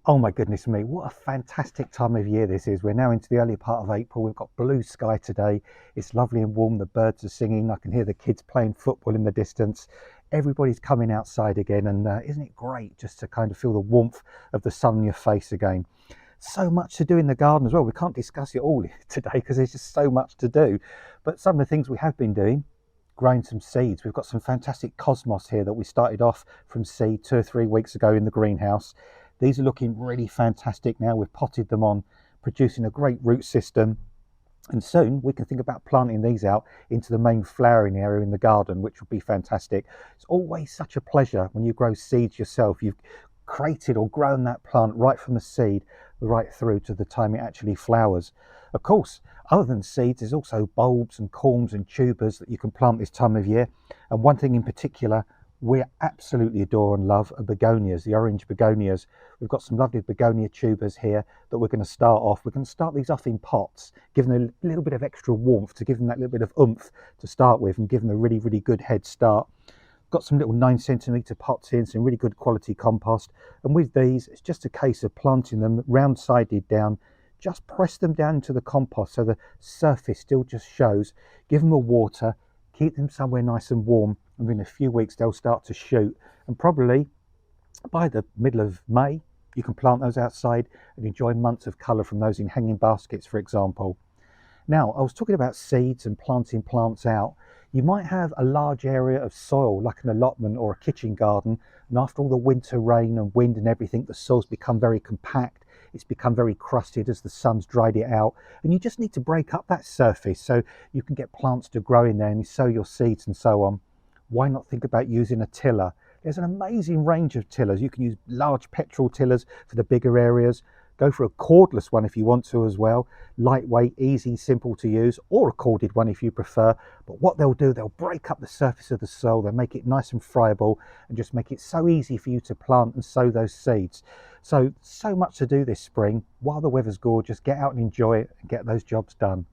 Oh my goodness me, what a fantastic time of year this is. We're now into the early part of April. We've got blue sky today. It's lovely and warm. The birds are singing. I can hear the kids playing football in the distance. Everybody's coming outside again, and isn't it great just to kind of feel the warmth of the sun on your face again? So much to do in the garden as well. We can't discuss it all today because there's just so much to do. But some of the things we have been doing, growing some seeds. We've got some fantastic cosmos here that we started off from seed 2 or 3 weeks ago in the greenhouse. These are looking really fantastic now. We've potted them on, producing a great root system. And soon we can think about planting these out into the main flowering area in the garden, which will be fantastic. It's always such a pleasure when you grow seeds yourself. You've created or grown that plant right from the seed right through to the time it actually flowers. Of course, other than seeds, there's also bulbs and corms and tubers that you can plant this time of year. And one thing in particular we absolutely adore and love are begonias, the orange begonias. We've got some lovely begonia tubers here that we're going to start off. We're going to start these off in pots, give them a little bit of extra warmth to give them that little bit of oomph to start with and give them a really, really good head start. Got some little 9 centimetre pots in, some really good quality compost. And with these, it's just a case of planting them round-sided down. Just press them down into the compost so the surface still just shows. Give them a water, keep them somewhere nice and warm, and within a few weeks they'll start to shoot. And probably by the middle of May, you can plant those outside and enjoy months of colour from those in hanging baskets, for example. Now, I was talking about seeds and planting plants out. You might have a large area of soil, like an allotment or a kitchen garden, and after all the winter rain and wind and everything, the soil's become very compact. It's become very crusted as the sun's dried it out, and you just need to break up that surface so you can get plants to grow in there and you sow your seeds and so on. Why not think about using a tiller? There's an amazing range of tillers. You can use large petrol tillers for the bigger areas. Go for a cordless one if you want to as well. Lightweight, easy, simple to use, or a corded one if you prefer. But what they'll do, they'll break up the surface of the soil. They'll make it nice and friable and just make it so easy for you to plant and sow those seeds. So much to do this spring. While the weather's gorgeous, get out and enjoy it and get those jobs done.